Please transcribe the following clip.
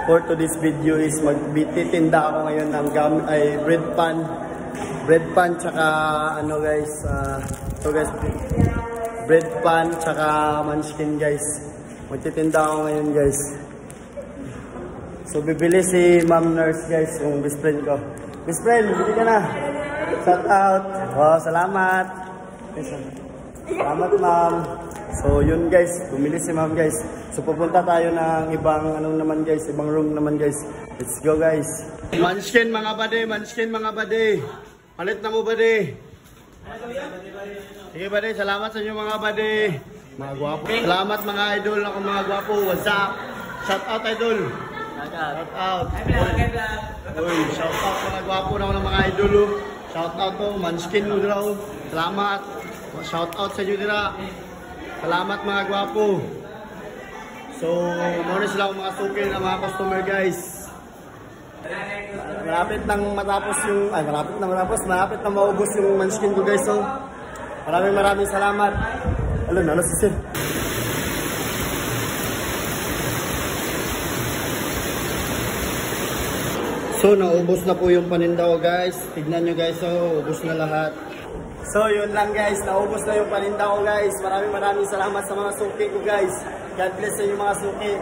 for today's video is magtitinda ako ngayon ng bread pan tsaka ano guys, ito guys, bread pan tsaka munchkin guys. Magtitinda ako ngayon guys. So bibili si Ma'am Nurse guys, yung best friend ko. Best friend, bili ka na. Shout out. Wow, salamat. Salamat ma'am. So yun guys, bumili si ma'am guys. So pupunta tayo ng ibang naman guys, ibang room naman guys. Let's go guys. Munchkin mga bade, munchkin mga bade. Palit na mo bade. Sige bade, salamat sa inyo mga bade. Mga gwapo. Salamat mga idol ako mga gwapo. What's up? Shout out idol. Shout out. Uy, shout out mga gwapo na ng mga idol. Shout out to munchkin mo daw. Salamat. Shout out sa inyo dira. Salamat mga gwapo. So, muna sila akong mga suki ng mga customer guys. Malapit nang matapos yung, malapit na maubos yung munchkin ko guys. So, maraming salamat. Alo, nalo si sir. So, naubos na po yung paninda ko guys. Tignan nyo guys, so, ubos na lahat. So, yun lang guys. Naubos na yung paninda ko guys. Maraming salamat sa mga suki ko guys. God bless sa inyo mga suki.